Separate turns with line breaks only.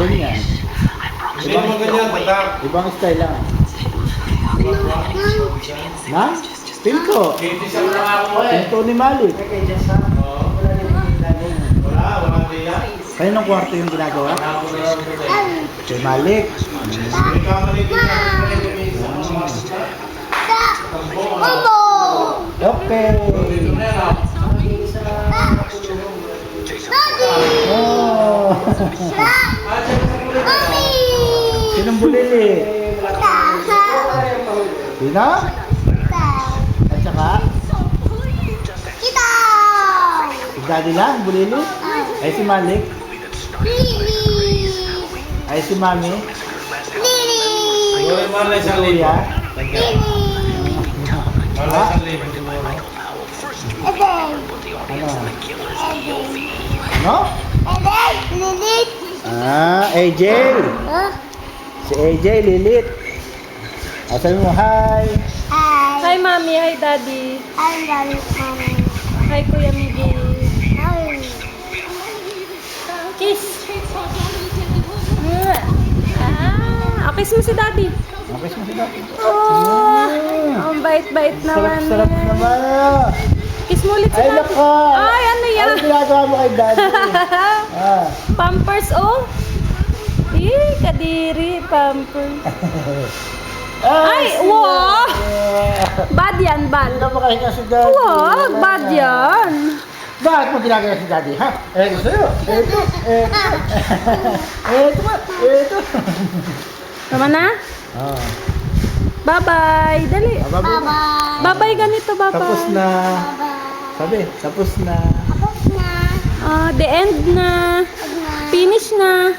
Ganyan. Ibang style lang. Na? Pinto. Pinto ni Malik. Kaninong kwarto yung ginagawa? Kay Malik. Okay. Oh. Sinong bulili? Sino? At saka? Si Daddy lang, bulili? Ay si Malik? Ay si Mami? Si Kuya? Ha? Ano? AJ! Si AJ, Lilit. Asan mo, hi!
Hi, Mami. Hi, Daddy. Hi, Kuya Miggy. Kiss. Kiss mo si Daddy.
Kiss mo si Daddy.
Oh, ang bait-bait naman.
Sarap naman.
Kiss mo ulit si
Ay,
Daddy.
naka!
Ay, ano yan?
Ano ginagawa mo kay Daddy?
Pampers, oh. Kadiri, pampers. Ay, wow! Bad yan, bad.
Hindi ka makahinga si Daddy.
Wag, bad yan.
Bakit mo ginagawa si Daddy, ha? Gusto nyo? Ito.
Tama na? Bye-bye. Dali. Bye-bye ganito, bye-bye.
Tapos na. Sabi, tapos na.
The end na. Finish na.